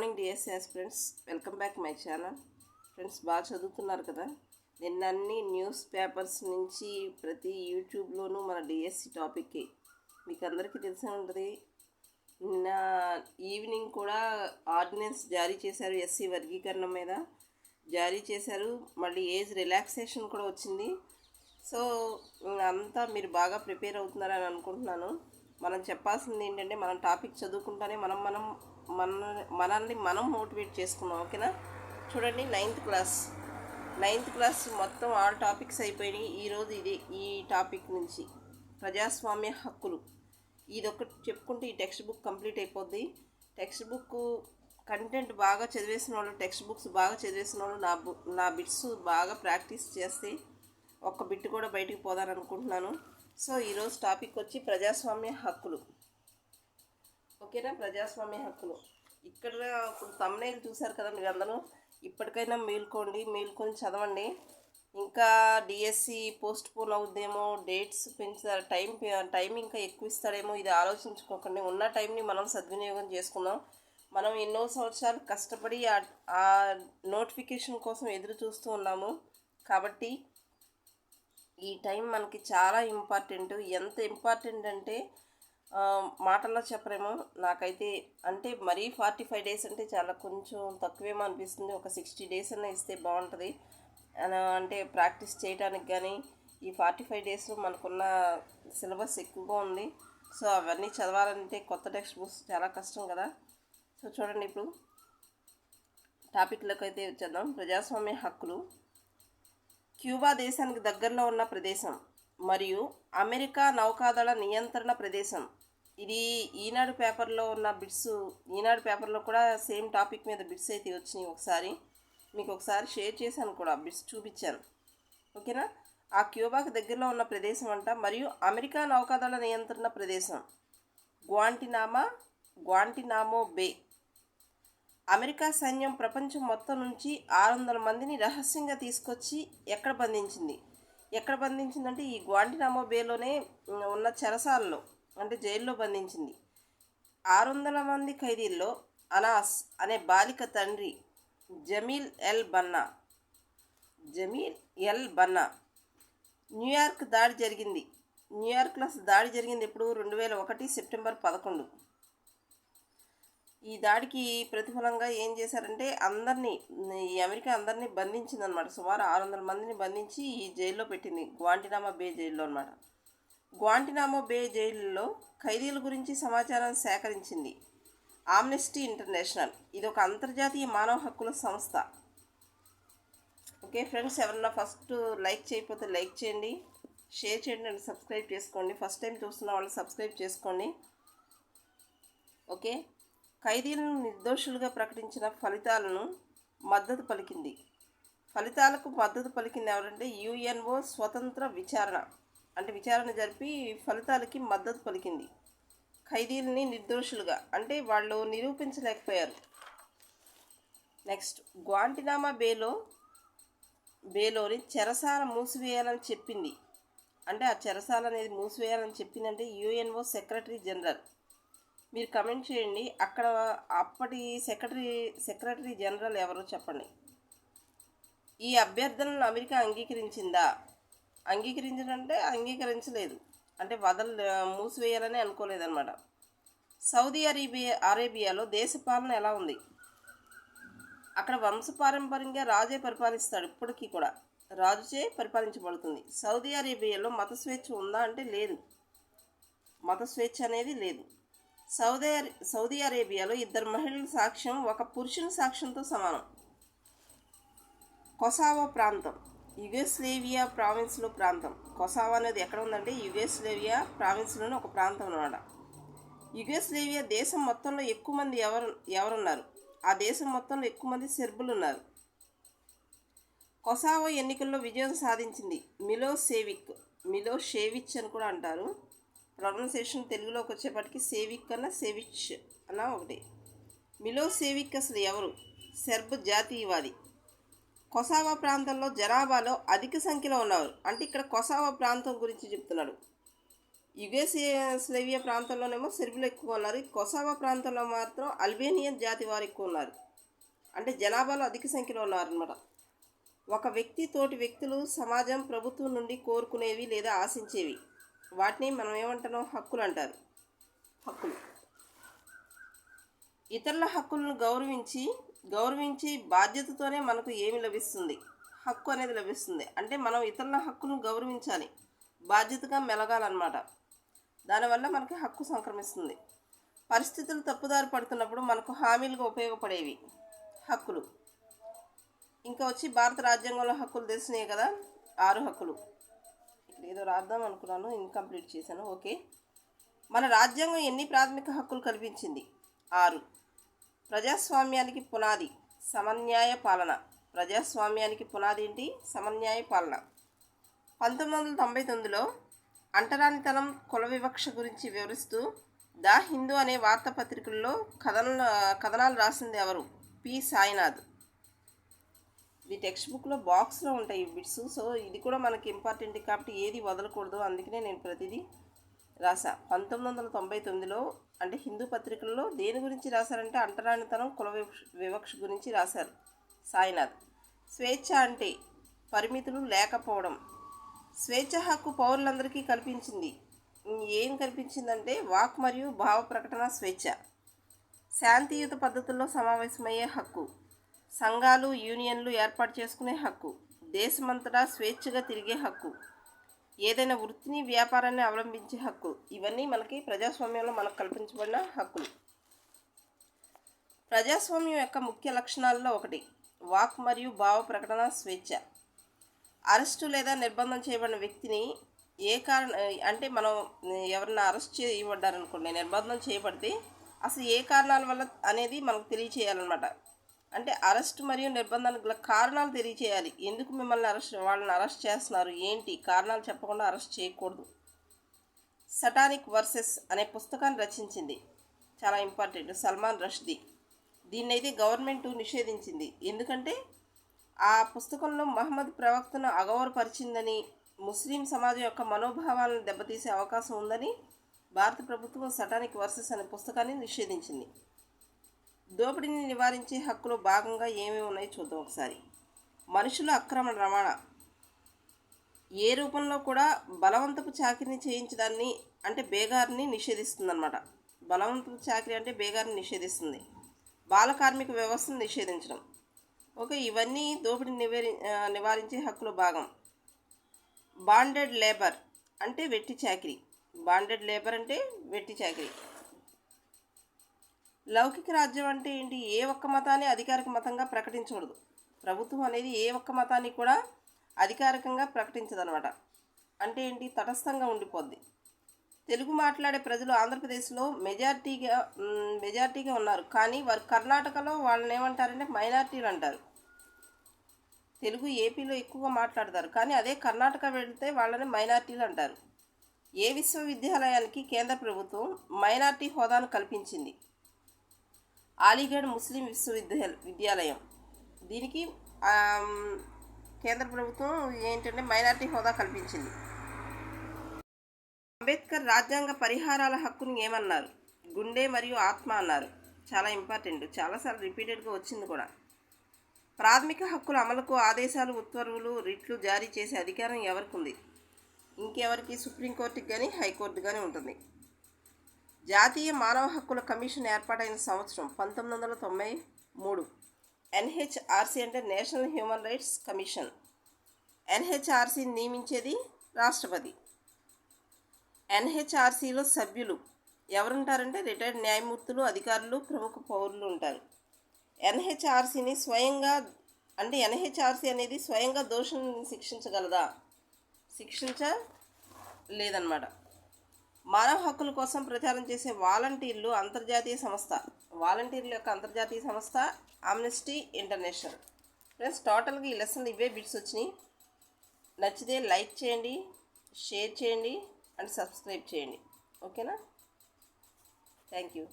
Morning DSC aspirants, welcome back my channel. Friends, బాగా చదువుతున్నారు కదా. నిన్న అన్ని న్యూస్ పేపర్స్ నుంచి ప్రతి యూట్యూబ్లోనూ మన డిఎస్సి టాపిక్కి మీకు అందరికీ తెలిసే ఉంటుంది. నిన్న ఈవినింగ్ కూడా ఆర్డినెన్స్ జారీ చేశారు, ఎస్సీ వర్గీకరణ మీద జారీ చేశారు. మళ్ళీ ఏజ్ రిలాక్సేషన్ కూడా వచ్చింది. సో అంతా మీరు బాగా ప్రిపేర్ అవుతున్నారని అనుకుంటున్నాను. మనం చెప్పాల్సింది ఏంటంటే, మనం టాపిక్ చదువుకుంటానే మనల్ని మనం మోటివేట్ చేసుకున్నాం. ఓకేనా? చూడండి, నైన్త్ క్లాస్ మొత్తం ఆల్ టాపిక్స్ అయిపోయినాయి. ఈరోజు ఈ టాపిక్ నుంచి ప్రజాస్వామ్య హక్కులు ఇదొకటి చెప్పుకుంటే ఈ టెక్స్ట్ బుక్ కంప్లీట్ అయిపోద్ది. టెక్స్ట్ బుక్ కంటెంట్ బాగా చదివేసిన వాళ్ళు, టెక్స్ట్ బుక్స్ బాగా చదివేసిన వాళ్ళు నా బిట్స్ బాగా ప్రాక్టీస్ చేస్తే ఒక్క బిట్ కూడా బయటికి పోదాని అనుకుంటున్నాను. సో ఈరోజు టాపిక్ వచ్చి ప్రజాస్వామ్య హక్కులు. ఓకేనా? ప్రజాస్వామ్య హక్కులు. ఇక్కడ ఇప్పుడు thumbnail చూశారు కదా మీరు అందరూ. ఇప్పటికైనా మేల్కొని చదవండి. ఇంకా డిఎస్సి పోస్ట్ పోన్ అవుద్దేమో, డేట్స్ పెంచుతారు, టైం ఇంకా ఎక్కువ ఇస్తాడేమో, ఇది ఆలోచించుకోకండి. ఉన్న టైంని మనం సద్వినియోగం చేసుకుందాం. మనం ఎన్నో సంవత్సరాలు కష్టపడి ఆ నోటిఫికేషన్ కోసం ఎదురు చూస్తూ ఉన్నాము. కాబట్టి ఈ టైం మనకి చాలా ఇంపార్టెంట్. ఎంత ఇంపార్టెంట్ అంటే మాటల్లో చెప్పరేమో. నాకైతే అంటే మరీ 45 days అంటే చాలా కొంచెం తక్కువేమో అనిపిస్తుంది. ఒక 60 days అన్నా ఇస్తే బాగుంటుంది. అంటే ప్రాక్టీస్ చేయడానికి. కానీ ఈ 45 daysలో మనకున్న సిలబస్ ఎక్కువగా ఉంది. సో అవన్నీ చదవాలంటే కొత్త టెక్స్ట్ బుక్స్ చాలా కష్టం కదా. సో చూడండి, ఇప్పుడు టాపిక్లోకి అయితే వచ్చేద్దాం. ప్రజాస్వామ్య హక్కులు. క్యూబా దేశానికి దగ్గరలో ఉన్న ప్రదేశం మరియు అమెరికా నౌకాదళ నియంత్రణ ప్రదేశం. ఇది ఈనాడు పేపర్లో ఉన్న బిట్స్. ఈనాడు పేపర్లో కూడా సేమ్ టాపిక్ మీద బిట్స్ అయితే వచ్చినాయి. మీకు ఒకసారి షేర్ చేశాను కూడా, బిట్స్ చూపించాను. ఓకేనా? ఆ క్యూబాకు దగ్గరలో ఉన్న ప్రదేశం అంట. మరియు అమెరికా నౌకాదళ నియంత్రణ ప్రదేశం గ్వాంటినామో బే. అమెరికా సైన్యం ప్రపంచం మొత్తం నుంచి 600 మందిని రహస్యంగా తీసుకొచ్చి ఎక్కడ బంధించిందంటే ఈ గ్వాంటినామో బేలోనే ఉన్న చెరసాలలో, అంటే జైల్లో బంధించింది. 600 మంది ఖైదీల్లో అనాస్ అనే బాలిక తండ్రి జమీల్ ఎల్ బన్నా. న్యూయార్క్లో దాడి జరిగింది ఎప్పుడు? 2001 సెప్టెంబర్ 11. ఈ దాడికి ప్రతిఫలంగా ఏం చేశారంటే ఈ అమెరికా అందరినీ బంధించిందనమాట. సుమారు 600 మందిని బంధించి ఈ జైల్లో పెట్టింది, గ్వాంటినామో బే జైల్లో అనమాట. గ్వాంటినామో బే జైలులో ఖైదీల గురించి సమాచారం సేకరించింది ఆమ్నెస్టీ ఇంటర్నేషనల్. ఇది ఒక అంతర్జాతీయ మానవ హక్కుల సంస్థ. ఓకే ఫ్రెండ్స్, ఎవరన్నా ఫస్ట్ లైక్ చేయకపోతే లైక్ చేయండి, షేర్ చేయండి అండ్ సబ్స్క్రైబ్ చేసుకోండి. ఫస్ట్ టైం చూస్తున్న వాళ్ళు సబ్స్క్రైబ్ చేసుకోండి. ఓకే. ఖైదీలను నిర్దోషులుగా ప్రకటించిన ఫలితాలకు మద్దతు పలికింది ఎవరంటే యుఎన్ఓ స్వతంత్ర విచారణ. అంటే విచారణ జరిపి ఫలితాలకి మద్దతు పలికింది. ఖైదీలని నిర్దోషులుగా అంటే వాళ్ళు నిరూపించలేకపోయారు. నెక్స్ట్, గ్వాంటినామో బేలోని చెరసాల మూసివేయాలని చెప్పింది. అంటే ఆ చెరసాల అనేది మూసివేయాలని చెప్పిందంటే యుఎన్ఓ సెక్రటరీ జనరల్. మీరు కమెంట్ చేయండి, అక్కడ అప్పటి సెక్రటరీ జనరల్ ఎవరో చెప్పండి. ఈ అభ్యర్థనను అమెరికా అంగీకరించలేదు. అంటే మూసివేయాలని అనుకోలేదన్నమాట. సౌదీ అరేబియాలో దేశ పాలన ఎలా ఉంది? అక్కడ వంశపారంపర్యంగా రాజే పరిపాలిస్తాడు. ఇప్పటికీ కూడా రాజుచే పరిపాలించబడుతుంది. సౌదీ అరేబియాలో మత స్వేచ్ఛ ఉందా అంటే లేదు. మత స్వేచ్ఛ అనేది లేదు. సౌదీ అరేబియాలో 2 మహిళల సాక్ష్యం ఒక పురుషుని సాక్ష్యంతో సమానం. కొసావో ప్రాంతం యుగోస్లేవియా ప్రావిన్స్లో ప్రాంతం. కొసావో అనేది ఎక్కడ ఉందంటే యుగోస్లేవియా ప్రావిన్స్లోని ఒక ప్రాంతం అన్నమాట. యుగోస్లేవియా దేశం మొత్తంలో ఎక్కువ మంది ఎవరున్నారు? ఆ దేశం మొత్తంలో ఎక్కువ మంది సెర్బులు ఉన్నారు. కొసావో ఎన్నికల్లో విజయం సాధించింది మిలోషేవిచ్ అని కూడా అంటారు. ప్రొనౌన్సియేషన్ తెలుగులోకి వచ్చేప్పటికి సేవిచ్ అన్న ఒకటి. మిలోసేవిక్ అసలు ఎవరు? సెర్బ్ జాతీయవాది. కొసావో ప్రాంతంలో జనాభాలో అధిక సంఖ్యలో ఉన్నవారు. అంటే ఇక్కడ కొసావో ప్రాంతం గురించి చెప్తున్నాడు. యుగోస్లావియా ప్రాంతంలోనేమో సెర్బులు ఎక్కువ ఉన్నారు. కొసావో ప్రాంతంలో మాత్రం అల్బేనియన్ జాతి వారు ఎక్కువ ఉన్నారు. అంటే జనాభాలో అధిక సంఖ్యలో ఉన్నారనమాట. ఒక వ్యక్తి తోటి వ్యక్తులు, సమాజం, ప్రభుత్వం నుండి కోరుకునేవి లేదా ఆశించేవి, వాటిని మనం ఏమంటున్నాం? హక్కులు అంటారు. హక్కులు ఇతరుల హక్కులను గౌరవించి బాధ్యతతోనే మనకు ఏమి లభిస్తుంది? హక్కు అనేది లభిస్తుంది. అంటే మనం ఇతరుల హక్కులను గౌరవించాలి, బాధ్యతగా మెలగాలన్నమాట. దానివల్ల మనకి హక్కు సంక్రమిస్తుంది. పరిస్థితులు తప్పుదారి పడుతున్నప్పుడు మనకు హామీలుగా ఉపయోగపడేవి హక్కులు. ఇంకా వచ్చి భారత రాజ్యాంగంలో హక్కులు తెలిసినాయి కదా, 6 హక్కులు. ఇక్కడ ఏదో రాద్దాం అనుకున్నాను, ఇన్కంప్లీట్ చేశాను. ఓకే, మన రాజ్యాంగం ఎన్ని ప్రాథమిక హక్కులు కల్పించింది? 6. ప్రజాస్వామ్యానికి పునాది సమన్యాయ పాలన. ప్రజాస్వామ్యానికి పునాది ఏంటి? సమన్యాయ పాలన. 1999లో అంటరానితనం, కుల వివక్ష గురించి వివరిస్తూ ద హిందూ అనే వార్తాపత్రికల్లో కథనాలు రాసింది ఎవరు? పి. సాయినాథ్. ఇది టెక్స్ట్ బుక్లో బాక్స్లో ఉంటాయి ఈ బిట్స్. సో ఇది కూడా మనకి ఇంపార్టెంట్ కాబట్టి ఏది వదలకూడదు, అందుకనే నేను ప్రతిదీ రాసా. 1999లో అంటే హిందూ పత్రికల్లో దేని గురించి రాశారంటే అంటరానితనం, కుల వివక్ష గురించి రాశారు సాయినాథ్. స్వేచ్ఛ అంటే పరిమితులు లేకపోవడం. స్వేచ్ఛ హక్కు పౌరులందరికీ కల్పించింది. ఏం కల్పించిందంటే వాక్ మరియు భావ ప్రకటన స్వేచ్ఛ, శాంతియుత పద్ధతుల్లో సమావేశమయ్యే హక్కు, సంఘాలు, యూనియన్లు ఏర్పాటు చేసుకునే హక్కు, దేశమంతటా స్వేచ్ఛగా తిరిగే హక్కు, ఏదైనా వృత్తిని, వ్యాపారాన్ని అవలంబించే హక్కు. ఇవన్నీ మనకి ప్రజాస్వామ్యంలో మనకు కల్పించబడిన హక్కులు. ప్రజాస్వామ్యం యొక్క ముఖ్య లక్షణాల్లో ఒకటి వాక్ మరియు భావ ప్రకటన స్వేచ్ఛ. అరెస్టు లేదా నిర్బంధం చేయబడిన వ్యక్తిని అంటే మనం ఎవరన్నా అరెస్ట్ చేయబడ్డారనుకోండి, నిర్బంధం చేయబడితే అసలు ఏ కారణాల వల్ల అనేది మనకు తెలియచేయాలన్నమాట. అంటే అరెస్ట్ మరియు నిర్బంధానికి గల కారణాలు తెలియచేయాలి. ఎందుకు వాళ్ళని అరెస్ట్ చేస్తున్నారు, ఏంటి కారణాలు చెప్పకుండా అరెస్ట్ చేయకూడదు. సటానిక్ వర్సెస్ అనే పుస్తకాన్ని రచించింది, చాలా ఇంపార్టెంట్, సల్మాన్ రష్దీ. దీన్నైతే గవర్నమెంట్ నిషేధించింది. ఎందుకంటే ఆ పుస్తకంలో మహమ్మద్ ప్రవక్తను అగౌరవపరిచిందని, ముస్లిం సమాజం యొక్క మనోభావాలను దెబ్బతీసే అవకాశం ఉందని భారత ప్రభుత్వం సటానిక్ వర్సెస్ అనే పుస్తకాన్ని నిషేధించింది. దోపిడీని నివారించే హక్కులో భాగంగా ఏమేమి ఉన్నాయో చూద్దాం ఒకసారి. మనుషుల అక్రమ రవాణా. ఏ రూపంలో కూడా బలవంతపు చాకిరీని చేయించడాన్ని అంటే బేగారిని నిషేధిస్తుంది అన్నమాట. బలవంతపు చాకిరీ అంటే బేగారిని నిషేధిస్తుంది. బాల కార్మిక వ్యవస్థను నిషేధించడం. ఓకే, ఇవన్నీ దోపిడీని నివారించే హక్కులో భాగం. బాండెడ్ లేబర్ అంటే వెట్టి చాకిరీ. బాండెడ్ లేబర్ అంటే వెట్టి చాకిరీ. లౌకిక రాజ్యం అంటే ఏంటి? ఏ ఒక్క మతాన్ని అధికారిక మతంగా ప్రకటించకూడదు. ప్రభుత్వం అనేది ఏ ఒక్క మతాన్ని కూడా అధికారికంగా ప్రకటించదనమాట. అంటే ఏంటి? తటస్థంగా ఉండిపోద్ది. తెలుగు మాట్లాడే ప్రజలు ఆంధ్రప్రదేశ్లో మెజారిటీగా ఉన్నారు. కానీ వారు కర్ణాటకలో వాళ్ళని ఏమంటారంటే మైనారిటీలు అంటారు. తెలుగు ఏపీలో ఎక్కువగా మాట్లాడతారు, కానీ అదే కర్ణాటక వెళితే వాళ్ళని మైనారిటీలు అంటారు. ఏ విశ్వవిద్యాలయానికి కేంద్ర ప్రభుత్వం మైనారిటీ హోదాను కల్పించింది? అలీగఢ్ ముస్లిం విశ్వవిద్యాలయం. దీనికి కేంద్ర ప్రభుత్వం ఏంటంటే మైనారిటీ హోదా కల్పించింది. అంబేద్కర్ రాజ్యాంగ పరిహారాల హక్కుని ఏమన్నారు? గుండె మరియు ఆత్మ అన్నారు. చాలా ఇంపార్టెంట్, చాలాసార్లు రిపీటెడ్గా వచ్చింది కూడా. ప్రాథమిక హక్కుల అమలుకు ఆదేశాలు, ఉత్తర్వులు, రిట్లు జారీ చేసే అధికారం ఎవరికి ఉంది? ఇంకెవరికి? సుప్రీంకోర్టుకి కానీ హైకోర్టు కానీ ఉంటుంది. జాతీయ మానవ హక్కుల కమిషన్ ఏర్పాటైన సంవత్సరం 1993. ఎన్హెచ్ఆర్సీ అంటే నేషనల్ హ్యూమన్ రైట్స్ కమిషన్. ఎన్హెచ్ఆర్సీని నియమించేది రాష్ట్రపతి. ఎన్హెచ్ఆర్సీలో సభ్యులు ఎవరుంటారంటే రిటైర్డ్ న్యాయమూర్తులు, అధికారులు, ప్రముఖ పౌరులు ఉంటారు. ఎన్హెచ్ఆర్సీని ఎన్హెచ్ఆర్సీ అనేది స్వయంగా దోషులను శిక్షించగలదా? శిక్షించలేదన్నమాట. మానవ హక్కుల కోసం ప్రచారం చేసే వాలంటీర్ల యొక్క అంతర్జాతీయ సంస్థ ఆమ్నెస్టీ ఇంటర్నేషనల్. ఫ్రెండ్స్, టోటల్గా ఈ లెసన్లు ఇవే బిట్స్ వచ్చినాయి. నచ్చితే లైక్ చేయండి, షేర్ చేయండి అండ్ సబ్స్క్రైబ్ చేయండి. ఓకేనా? Thank you.